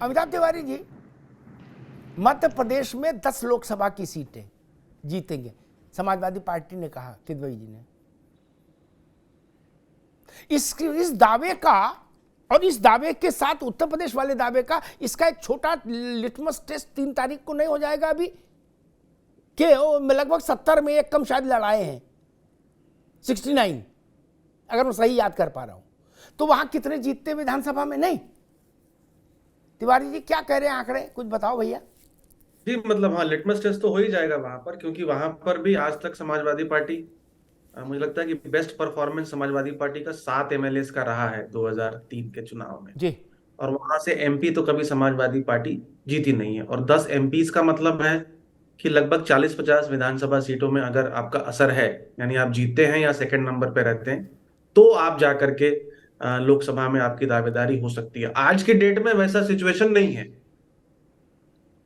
अमिताभ तिवारी जी, मध्य प्रदेश में 10 लोकसभा की सीटें जीतेंगे, समाजवादी पार्टी ने कहा, किदवई जी ने। इस दावे का और इस दावे के साथ उत्तर प्रदेश वाले दावे का इसका एक छोटा लिटमस टेस्ट 3 तारीख को नहीं हो जाएगा अभी कि लगभग 70 में एक कम शायद लड़ाए हैं, 69 अगर मैं सही याद कर पा रहा हूं, तो वहां कितने जीतते विधानसभा में? नहीं। तिवारी जी क्या कह रहे हैं आंकड़े, कुछ बताओ भैया। जी मतलब हाँ, लिटमस टेस्ट तो हो ही जाएगा वहां पर, क्योंकि वहां पर भी आज तक समाजवादी पार्टी, मुझे लगता है कि बेस्ट परफॉर्मेंस समाजवादी पार्टी का 7 एमएलए का रहा है 2003 के चुनाव में जी। और वहां से एमपी तो कभी समाजवादी पार्टी जीती नहीं है। और 10 एमपी का मतलब है कि लगभग 40-50 विधानसभा सीटों में अगर आपका असर है, यानी आप जीतते हैं या सेकंड नंबर पे रहते हैं, तो आप जाकर के लोकसभा में आपकी दावेदारी हो सकती है। आज की डेट में वैसा सिचुएशन नहीं है,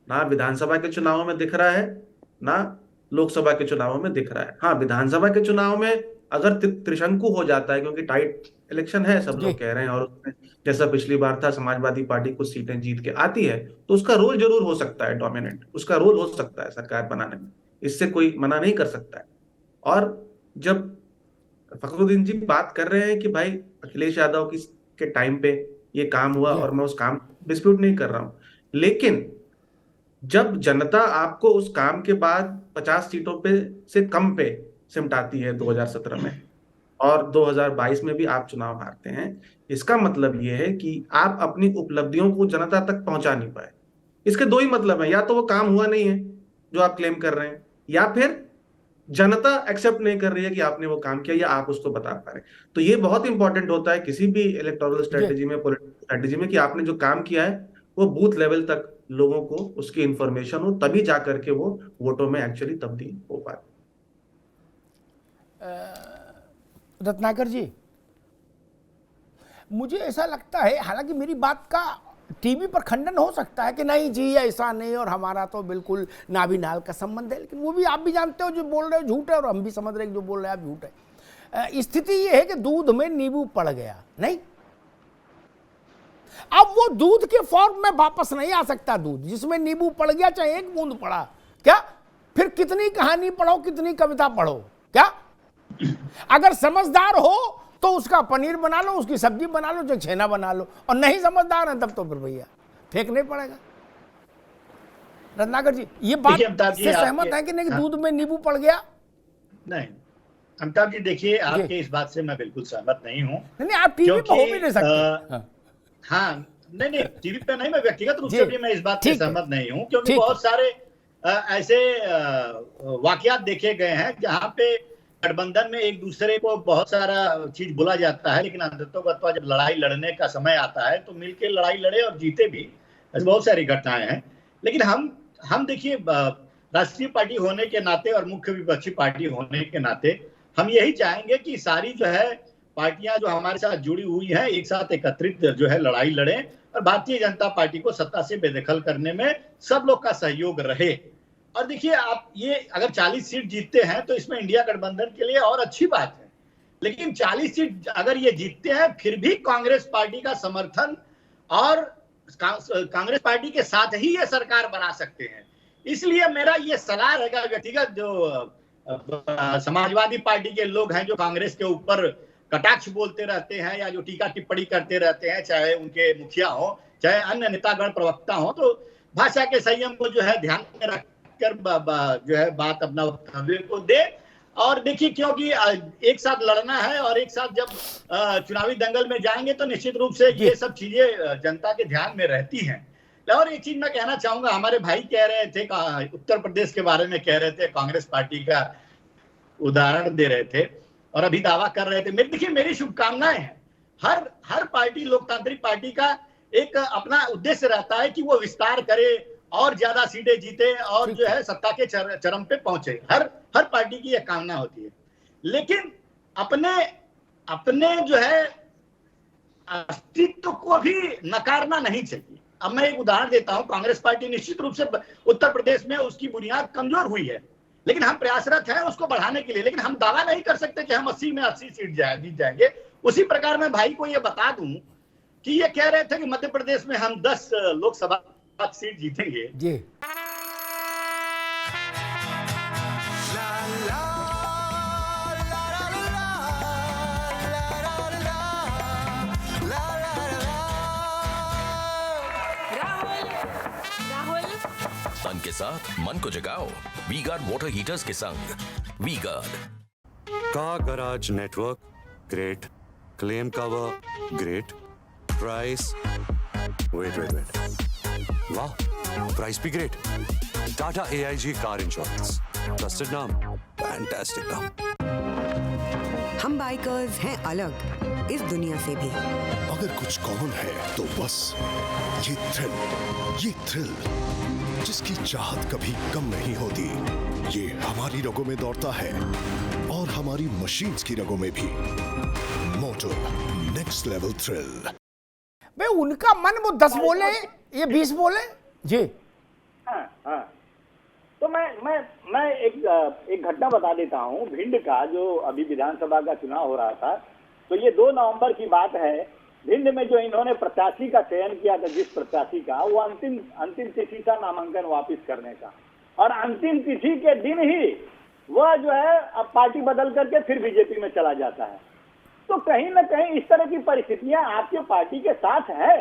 ना विधानसभा के चुनावों में दिख रहा है, ना लोकसभा के चुनावों में दिख रहा है। हाँ, विधानसभा के चुनाव में अगर त्रिशंकु हो जाता है, क्योंकि टाइट इलेक्शन है सब लोग कह रहे हैं, और उसमें जैसा पिछली बार था समाजवादी पार्टी कुछ सीटें जीत के आती है, तो उसका रोल जरूर हो सकता है, डोमिनेंट उसका रोल हो सकता है सरकार बनाने में, इससे कोई मना नहीं कर सकता है। और जब फखरुद्दीन जी बात कर रहे हैं कि भाई अखिलेश यादव की के टाइम पे ये काम हुआ, और मैं उस काम डिस्प्यूट नहीं कर रहा हूं, लेकिन जब जनता आपको उस काम के बाद 50 सीटों पे से कम पे सिमटाती है 2017 में, और 2022 में भी आप चुनाव हारते हैं, इसका मतलब यह है कि आप अपनी उपलब्धियों को जनता तक पहुंचा नहीं पाए। इसके 2 ही मतलब है, या तो वो काम हुआ नहीं है जो आप क्लेम कर रहे हैं, या फिर जनता एक्सेप्ट नहीं कर रही है कि आपने वो काम किया, या आप उसको बता पा रहे हैं। तो ये बहुत इंपॉर्टेंट होता है किसी भी इलेक्टोरल स्ट्रेटेजी में, पॉलिटिकल स्ट्रेटेजी में, कि आपने जो काम किया है वो बूथ लेवल तक लोगों को उसकी इंफॉर्मेशन हो, तभी जाकर के वो वोटों में एक्चुअली तब्दील हो पाए। रत्नाकर जी, मुझे ऐसा लगता है, हालांकि मेरी बात का टीवी पर खंडन हो सकता है कि नहीं जी ऐसा नहीं और हमारा तो बिल्कुल नाभि नाल का संबंध है, लेकिन वो भी आप भी जानते हो जो बोल रहे हो झूठ है, और हम भी समझ रहे हैं जो बोल रहे हैं आप झूठ है। स्थिति ये है कि दूध में नींबू पड़ गया, नहीं, अब वो दूध के फॉर्म में वापस नहीं आ सकता। दूध जिसमें नींबू पड़ गया, चाहे एक बूंद पड़ा, क्या फिर कितनी कहानी पढ़ो, कितनी कविता पढ़ो, क्या अगर समझदार हो तो उसका पनीर बना लो, उसकी सब्जी बना लो, जो छेना बना लो, और नहीं समझदार है तब तो फिर भैया फेंकने पड़ेगा। रत्नाकर जी, ये बात से सहमत है कि नहीं, दूध में नींबू पड़ गया? नहीं अमिताभ जी, देखिए आपके इस बात से मैं बिल्कुल सहमत नहीं हूँ। नहीं, आप टीवी पे हो भी नहीं सकते। हाँ, नहीं टीवी पे नहीं, मैं व्यक्तिगत रूप से भी मैं इस बात से सहमत नहीं हूँ, क्योंकि बहुत सारे ऐसे वाकयात देखे गए हैं जहाँ पे गठबंधन में एक दूसरे को बहुत सारा चीज बोला जाता है, लेकिन अंततोगत्वा जब लड़ाई लड़ने का समय आता है तो मिलकर लड़ाई लड़े और जीते भी, ऐसी बहुत सारी घटनाएं हैं। लेकिन हम देखिए, राष्ट्रीय पार्टी होने के नाते और मुख्य विपक्षी पार्टी होने के नाते हम यही चाहेंगे कि सारी जो है पार्टियां जो हमारे साथ जुड़ी हुई हैं एक साथ एकत्रित जो है लड़ाई लड़े, और भारतीय जनता पार्टी को सत्ता से बेदखल करने में सब लोग का सहयोग रहे। और देखिए, आप ये अगर 40 सीट जीतते हैं तो इसमें इंडिया गठबंधन के लिए और अच्छी बात है, लेकिन 40 सीट अगर ये जीतते हैं फिर भी कांग्रेस पार्टी का समर्थन और कांग्रेस पार्टी के साथ ही ये सरकार बना सकते हैं। इसलिए मेरा ये सलाह रहेगा व्यक्तिगत, जो समाजवादी पार्टी के लोग हैं जो कांग्रेस के ऊपर कटाक्ष बोलते रहते हैं या जो टीका टिप्पणी करते रहते हैं, चाहे उनके मुखिया हो चाहे अन्य नेतागण प्रवक्ता हो, तो भाषा के संयम को जो है ध्यान में रख कर जो है बात अपना वक्तव्य को दे। और देखिए, क्योंकि एक साथ लड़ना है और एक साथ जब चुनावी दंगल में जाएंगे तो निश्चित रूप से ये सब चीजें जनता के ध्यान में रहती हैं। और एक चीज मैं कहना चाहूंगा, हमारे भाई कह रहे थे, उत्तर प्रदेश के बारे में कह रहे थे, कांग्रेस पार्टी का उदाहरण दे रहे थे और अभी दावा कर रहे थे। देखिए, मेरी शुभकामनाएं हैं। हर पार्टी, लोकतांत्रिक पार्टी का एक अपना उद्देश्य रहता है कि वो विस्तार करे और ज्यादा सीटें जीते और जो है सत्ता के चरम पे पहुंचे। हर पार्टी की यह कामना होती है, लेकिन अपने जो है अस्तित्व को भी नकारना नहीं चाहिए। अब मैं एक उदाहरण देता हूं, कांग्रेस पार्टी निश्चित रूप से उत्तर प्रदेश में उसकी बुनियाद कमजोर हुई है, लेकिन हम प्रयासरत हैं उसको बढ़ाने के लिए। लेकिन हम दावा नहीं कर सकते कि हम 80 में 80 सीट जीत जाएंगे। उसी प्रकार मैं भाई को यह बता दूं कि ये कह रहे थे कि मध्य प्रदेश में हम 10 लोकसभा सीट जीतेंगे। जी मन के साथ मन को जगाओ वी गार्ड वाटर हीटर्स के संग। V guard car garage network great, claim cover great, price wait वाह प्राइस भी great. Tata AIG car insurance, trusted नाम, फैंटास्टिक नाम। हम बाइकर्स हैं अलग इस दुनिया से भी। अगर कुछ कॉमन है तो बस ये थ्रिल जिसकी चाहत कभी कम नहीं होती। ये हमारी रगों में दौड़ता है और हमारी मशीन्स की रगों में भी। Motto next level thrill. भाई उनका मन वो 10 बोले, ये 20 बोले जी। हाँ। तो मैं एक घटना बता देता हूँ भिंड का, जो अभी विधानसभा का चुनाव हो रहा था। तो ये 2 नवंबर की बात है। भिंड में जो इन्होंने प्रत्याशी का चयन किया था, जिस प्रत्याशी का, वो अंतिम तिथि था नामांकन वापस करने का, और अंतिम तिथि के दिन ही वह जो है अब पार्टी बदल करके फिर बीजेपी में चला जाता है। तो कहीं ना कहीं इस तरह की परिस्थितियां आपके पार्टी के साथ है।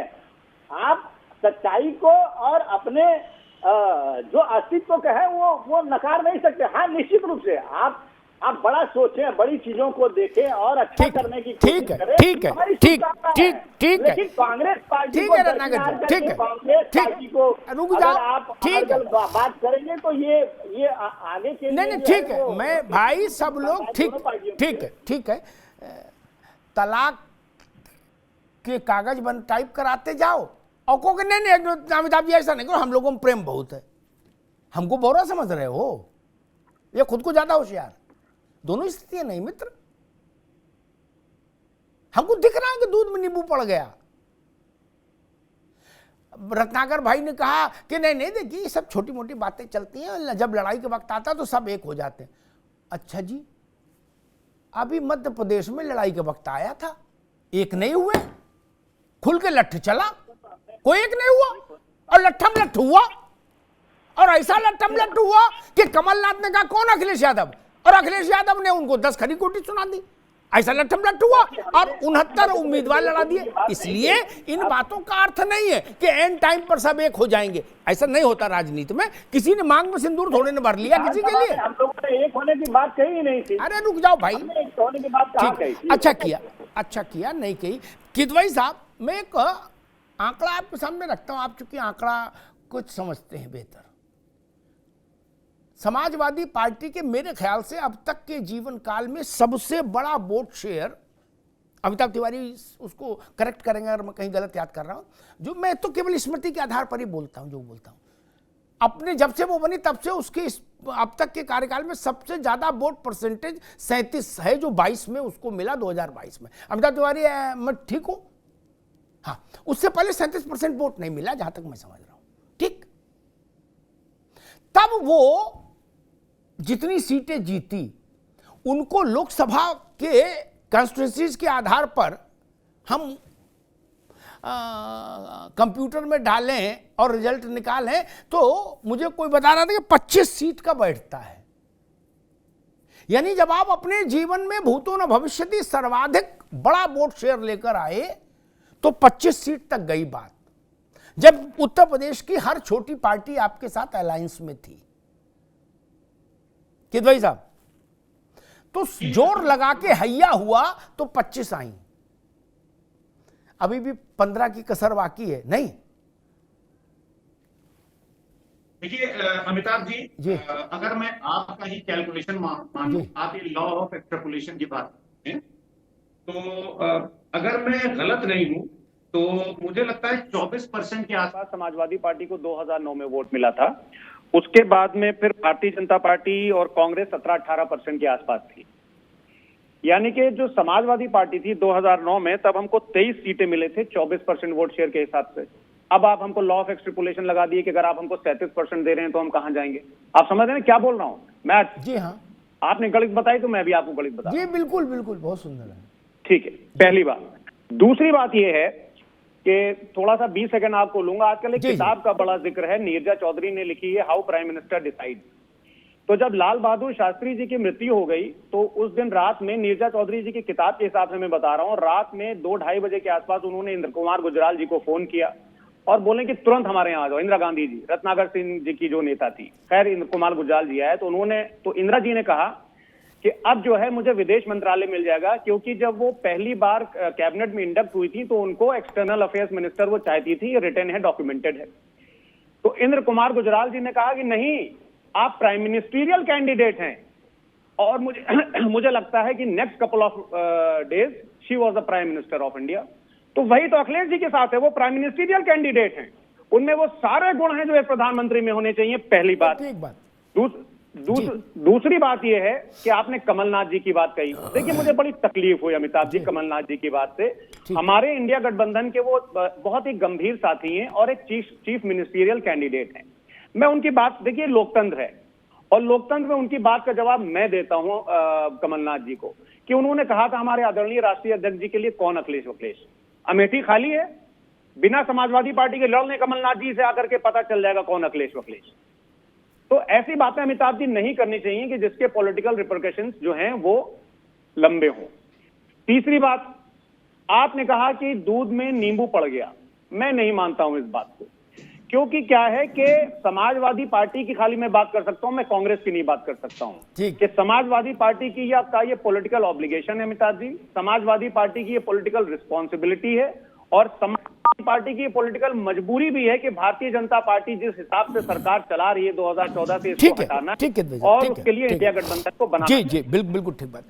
आप सच्चाई को और अपने जो अस्तित्व का है वो नकार नहीं सकते। हाँ, निश्चित रूप से आप बड़ा सोचें, बड़ी चीजों को देखें और अच्छा करने की कोशिश करें। ठीक है लेकिन कांग्रेस पार्टी ठीक को है कांग्रेस पार्टी को रुक अगर जाओ। आप ठीक है, बात करेंगे तो ये आगे के नहीं ठीक है। मैं भाई सब लोग ठीक है। तलाक के कागज बन टाइप कराते जाओ और को कि नहीं अमिताभ जी ऐसा नहीं करो, हम लोगों में प्रेम बहुत है। हमको बोरा समझ रहे हो या खुद को ज्यादा होशियार? दोनों स्थितियां नहीं मित्र। हमको दिख रहा है कि दूध में नींबू पड़ गया। रत्नाकर भाई ने कहा कि नहीं देखिए सब छोटी मोटी बातें चलती हैं, जब लड़ाई के वक्त आता तो सब एक हो जाते हैं। अच्छा जी, अभी मध्य प्रदेश में लड़ाई के वक्त आया था, एक नहीं हुए, खुल के लट्ठ चला, कोई एक नहीं हुआ और लट्ठम लट्ठ हुआ। और ऐसा लट्ठम लट्ठ हुआ कि कमलनाथ ने कहा कौन अखिलेश यादव, और अखिलेश यादव ने उनको 10 खरी कोटी सुना दी। ऐसा लट्ठम लट्ठ हुआ और 69 उम्मीदवार लड़ा दिए। इसलिए इन बातों का अर्थ नहीं है कि एंड टाइम पर सब एक हो जाएंगे, ऐसा नहीं होता राजनीति में। किसी ने मांग में सिंदूर थोड़े ने भर लिया किसी के लिए। हम लोगों ने एक होने की बात कही ही नहीं थी। अरे रुक जाओ भाई, एक होने की बात कहाँ कही थी? अच्छा किया नहीं कही। किदवई साहब, मैं एक आंकड़ा आपके सामने रखता हूं, आप चूंकि आंकड़ा कुछ समझते हैं बेहतर। समाजवादी पार्टी के मेरे ख्याल से अब तक के जीवन काल में सबसे बड़ा वोट शेयर, अमिताभ तिवारी उसको करेक्ट करेंगे अगर मैं कहीं गलत याद कर रहा हूं, जो मैं तो केवल स्मृति के आधार पर ही बोलता हूं, जो बोलता हूं अपने जब से वो बनी तब से उसके अब तक के कार्यकाल में सबसे ज्यादा वोट परसेंटेज 37 है, जो 22 में उसको मिला 2022 में। अमिताभ तिवारी मैं ठीक हूं? हाँ, उससे पहले 37% वोट नहीं मिला जहां तक मैं समझ रहा हूं। ठीक, तब वो जितनी सीटें जीती उनको लोकसभा के कॉन्स्टिट्यूएंसीज के आधार पर हम कंप्यूटर में डालें और रिजल्ट निकालें तो मुझे कोई बता रहा था कि 25 सीट का बैठता है। यानी जब आप अपने जीवन में भूतो न भविष्यति सर्वाधिक बड़ा वोट शेयर लेकर आए तो 25 सीट तक गई बात, जब उत्तर प्रदेश की हर छोटी पार्टी आपके साथ अलायंस में थी। किदवई साहब, तो जोर लगा के हैया हुआ तो 25 आई, अभी भी 15 की कसर बाकी है नहीं? देखिए अमिताभ जी, अगर मैं आपका ही कैलकुलेशन मानूं, आप ये लॉ ऑफ एक्सट्रापोलेशन की बात करें तो अगर मैं गलत नहीं हूं तो मुझे लगता है 24% के आसपास समाजवादी पार्टी को 2009 में वोट मिला था। उसके बाद में फिर भारतीय जनता पार्टी और कांग्रेस 17-18% के आसपास थी। यानी कि जो समाजवादी पार्टी थी 2009 में, तब हमको 23 सीटें मिले थे 24% वोट शेयर के हिसाब से। अब आप हमको लॉ ऑफ एक्सट्रापोलेशन लगा दिए कि अगर आप हमको 37% दे रहे हैं तो हम कहां जाएंगे। आप समझ रहे हैं क्या बोल रहा हूं मैं? जी हाँ, आपने गणित बताई तो मैं भी आपको गणित बता। जी बिल्कुल बिल्कुल, बहुत सुंदर है। ठीक है, पहली बात। दूसरी बात यह है कि थोड़ा सा 20 सेकंड आपको लूंगा। आजकल एक किताब का बड़ा जिक्र है, नीरजा चौधरी ने लिखी है, हाउ प्राइम मिनिस्टर डिसाइड। तो जब लाल बहादुर शास्त्री जी की मृत्यु हो गई तो उस दिन रात में, नीरजा चौधरी जी की किताब के हिसाब से मैं बता रहा हूं, रात में 2-2:30 बजे के आसपास उन्होंने इंद्र कुमार गुजराल जी को फोन किया और बोले कि तुरंत हमारे यहाँ आ जाओ। इंदिरा गांधी जी, रत्नाकर सिंह जी की जो नेता थी, खैर इंद्र कुमार गुजराल जी आए तो इंदिरा जी ने कहा कि अब जो है मुझे विदेश मंत्रालय मिल जाएगा, क्योंकि जब वो पहली बार कैबिनेट में इंडक्ट हुई थी तो उनको एक्सटर्नल अफेयर्स मिनिस्टर वो चाहती थी, ये रिटर्न है, डॉक्यूमेंटेड है। तो इंद्र कुमार गुजराल जी ने कहा कि नहीं, आप प्राइम मिनिस्टीरियल कैंडिडेट हैं और मुझे लगता है कि next couple of days she was the prime minister of India. तो वही तो अखिलेश जी के साथ है, वो प्राइम मिनिस्टीरियल कैंडिडेट हैं, उनमें वो सारे गुण हैं जो एक प्रधानमंत्री में होने चाहिए, पहली बात। दूसरी बात यह है कि आपने कमलनाथ जी की बात कही। देखिए, मुझे बड़ी तकलीफ हुई अमिताभ जी कमलनाथ जी की बात से। हमारे इंडिया गठबंधन के वो बहुत ही गंभीर साथी हैं और एक चीफ मिनिस्टीरियल कैंडिडेट हैं। मैं उनकी बात, देखिए लोकतंत्र है और लोकतंत्र में उनकी बात का जवाब मैं देता हूं कमलनाथ जी को, कि उन्होंने कहा था हमारे आदरणीय राष्ट्रीय अध्यक्ष जी के लिए कौन अखिलेश वखलेश, अमेठी खाली है, बिना समाजवादी पार्टी के लड़ लें कमलनाथ जी से आकर के, पता चल जाएगा कौन अखिलेश वखलेश। तो ऐसी बातें अमिताभ जी नहीं करनी चाहिए कि जिसके पॉलिटिकल रिपरकशंस जो हैं वो लंबे हों। तीसरी बात, आपने कहा कि दूध में नींबू पड़ गया। मैं नहीं मानता हूं इस बात को, क्योंकि क्या है कि समाजवादी पार्टी की खाली मैं बात कर सकता हूं, मैं कांग्रेस की नहीं बात कर सकता हूं कि समाजवादी पार्टी की आपका ये पॉलिटिकल ऑब्लिगेशन है अमिताभ जी, समाजवादी पार्टी की ये पॉलिटिकल रिस्पॉन्सिबिलिटी है और समाजवादी पार्टी की पॉलिटिकल मजबूरी भी है कि भारतीय जनता पार्टी जिस हिसाब से सरकार चला रही है 2014 से, इसको हटाना और उसके लिए इंडिया गठबंधन को बनाना। जी बिल्कुल ठीक बात।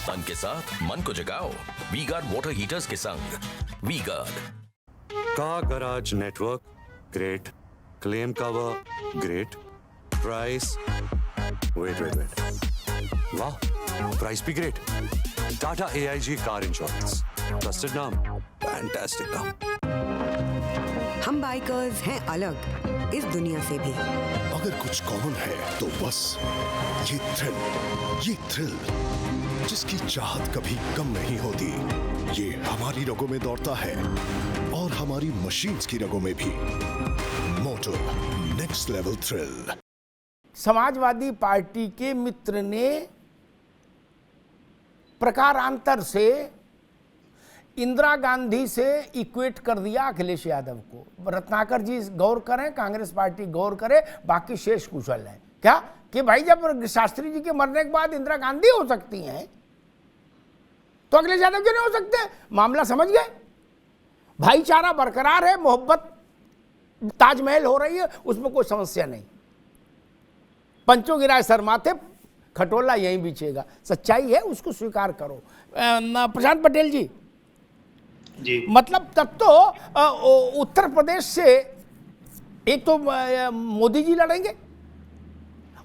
तन के साथ मन को जगाओ वी गार्ड वाटर हीटर्स के संग। V guard car garage network great, claim cover great, price wait वाह, प्राइस भी great. Tata AIG car insurance, trusted नाम, फैंटास्टिक नाम। हम बाइकर्स हैं अलग इस दुनिया से भी। अगर कुछ कॉमन है तो बस ये थ्रिल जिसकी चाहत कभी कम नहीं होती, ये हमारी रगों में दौड़ता है और हमारी मशीन्स की रगों में भी। Motto next level thrill. Samajwadi party के मित्र ने प्रकारांतर से इंदिरा गांधी से इक्वेट कर दिया अखिलेश यादव को। रत्नाकर जी गौर करें, कांग्रेस पार्टी गौर करे, बाकी शेष कुशल है। क्या कि भाई जब शास्त्री जी के मरने के बाद इंदिरा गांधी हो सकती हैं तो अखिलेश यादव क्यों नहीं हो सकते? मामला समझ गए? भाईचारा बरकरार है, मोहब्बत ताजमहल हो रही है, उसमें कोई समस्या नहीं। पंचों गिराए सर माथे, खटोला यहीं बिछेगा। सच्चाई है, उसको स्वीकार करो। प्रशांत पटेल जी, मतलब तब तो उत्तर प्रदेश से एक तो मोदी जी लड़ेंगे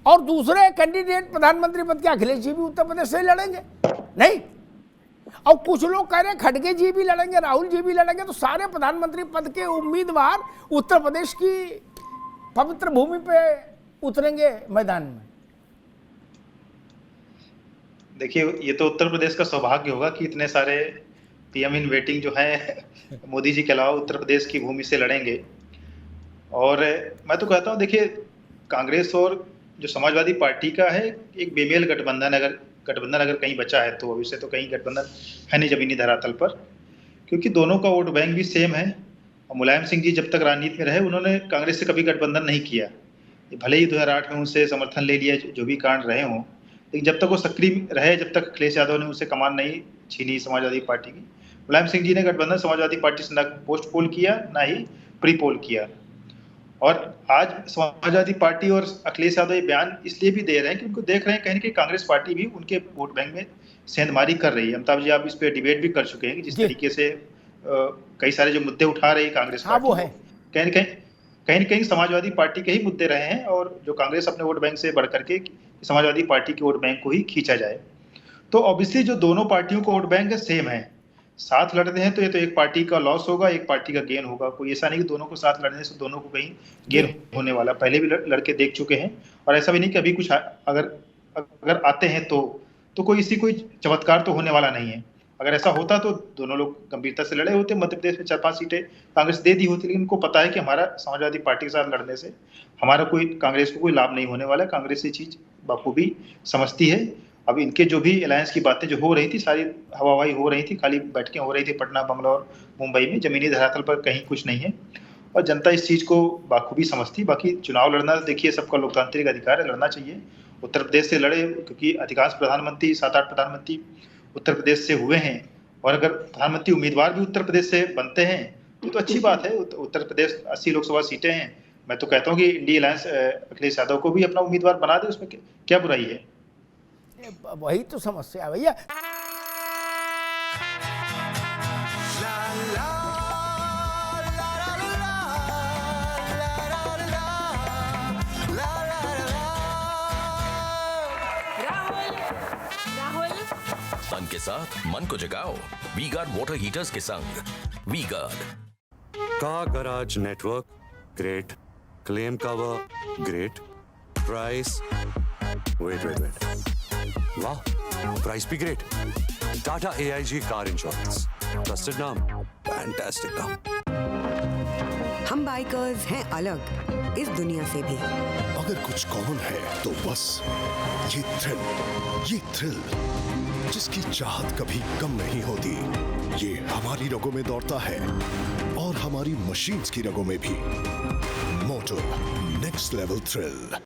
और दूसरे कैंडिडेट प्रधानमंत्री पद के अखिलेश जी भी उत्तर प्रदेश से लड़ेंगे, नहीं? और कुछ लोग कह रहे हैं खड़गे जी भी लड़ेंगे, राहुल जी भी लड़ेंगे, तो सारे प्रधानमंत्री पद के उम्मीदवार उत्तर प्रदेश की पवित्र भूमि पे उतरेंगे मैदान में। देखिए, ये तो उत्तर प्रदेश का सौभाग्य होगा कि इतने सारे PM इन वेटिंग जो है मोदी जी के अलावा उत्तर प्रदेश की भूमि से लड़ेंगे। और मैं तो कहता हूँ, देखिए, कांग्रेस और जो समाजवादी पार्टी का है एक बेमेल गठबंधन अगर कहीं बचा है तो अभी से तो कहीं गठबंधन है नहीं जमीनी धरातल पर, क्योंकि दोनों का वोट बैंक भी सेम है। और मुलायम सिंह जी जब तक राजनीति में रहे उन्होंने कांग्रेस से कभी गठबंधन नहीं किया, भले ही 2008 में उनसे समर्थन ले लिया, जो भी कांड रहे हों, लेकिन जब तक वो सक्रिय रहे, जब तक अखिलेश यादव ने उनसे कमान नहीं छीनी समाजवादी पार्टी की, मुलायम सिंह जी ने गठबंधन समाजवादी पार्टी से न पोस्ट पोल किया ना ही प्री पोल किया। और आज समाजवादी पार्टी और अखिलेश यादव ये बयान इसलिए भी दे रहे हैं कि उनको देख रहे हैं कहीं ना कहीं कांग्रेस पार्टी भी उनके वोट बैंक में सेंधमारी कर रही है। अमिताभ जी, आप इस पे डिबेट भी कर चुके हैं कि जिस तरीके से कई सारे जो मुद्दे उठा रही है कांग्रेस पार्टी, वो है कहीं न कहीं समाजवादी पार्टी के ही मुद्दे रहे हैं, और जो कांग्रेस अपने वोट बैंक से बढ़ करके समाजवादी पार्टी के वोट बैंक को ही खींचा जाए। तो ऑब्वियसली जो दोनों पार्टियों को वोट बैंक सेम है, साथ लड़ रहे हैं तो ये तो एक पार्टी का लॉस होगा, एक पार्टी का गेन होगा। कोई ऐसा नहीं कि दोनों को साथ लड़ने से दोनों को कहीं गेन होने वाला, पहले भी लड़के देख चुके हैं। और ऐसा भी नहीं कि अभी कुछ अगर आते हैं तो कोई चमत्कार तो होने वाला नहीं है। अगर ऐसा होता तो दोनों लोग गंभीरता से लड़े होते, मध्य प्रदेश में 4-5 सीटें कांग्रेस दे दी होती। लेकिन उनको पता है कि हमारा समाजवादी पार्टी के साथ लड़ने से हमारा कांग्रेस को कोई लाभ नहीं होने वाला है। कांग्रेस ये चीज बखूबी समझती है। अब इनके जो भी अलायंस की बातें जो हो रही थी, सारी हवाई हो रही थी, खाली बैठकें हो रही थी पटना, बंगलौर, मुंबई में, जमीनी धरातल पर कहीं कुछ नहीं है। और जनता इस चीज को बाखूबी समझती। बाकी चुनाव लड़ना देखिए सबका लोकतांत्रिक अधिकार है, लड़ना चाहिए। उत्तर प्रदेश से लड़े, क्योंकि अधिकांश प्रधानमंत्री 7-8 प्रधानमंत्री उत्तर प्रदेश से हुए हैं। और अगर प्रधानमंत्री उम्मीदवार भी उत्तर प्रदेश से बनते हैं तो अच्छी बात है। उत्तर प्रदेश 80 लोकसभा सीटें हैं। मैं तो कहता हूँ कि इंडिया अलायंस अखिलेश यादव को भी अपना उम्मीदवार बना दे, उसमें क्या बुराई है। वही तो समस्या है भैया। तन के साथ मन को जगाओ वी गार्ड वाटर हीटर्स के संग। V guard car garage network great, claim cover great, price wait वाह, प्राइस भी great. Tata AIG car insurance, trusted नाम, फैंटास्टिक नाम। हम बाइकर्स हैं अलग इस दुनिया से भी। अगर कुछ कॉमन है तो बस ये थ्रिल जिसकी चाहत कभी कम नहीं होती। ये हमारी रगों में दौड़ता है और हमारी मशीन्स की रगों में भी। Motto next level thrill.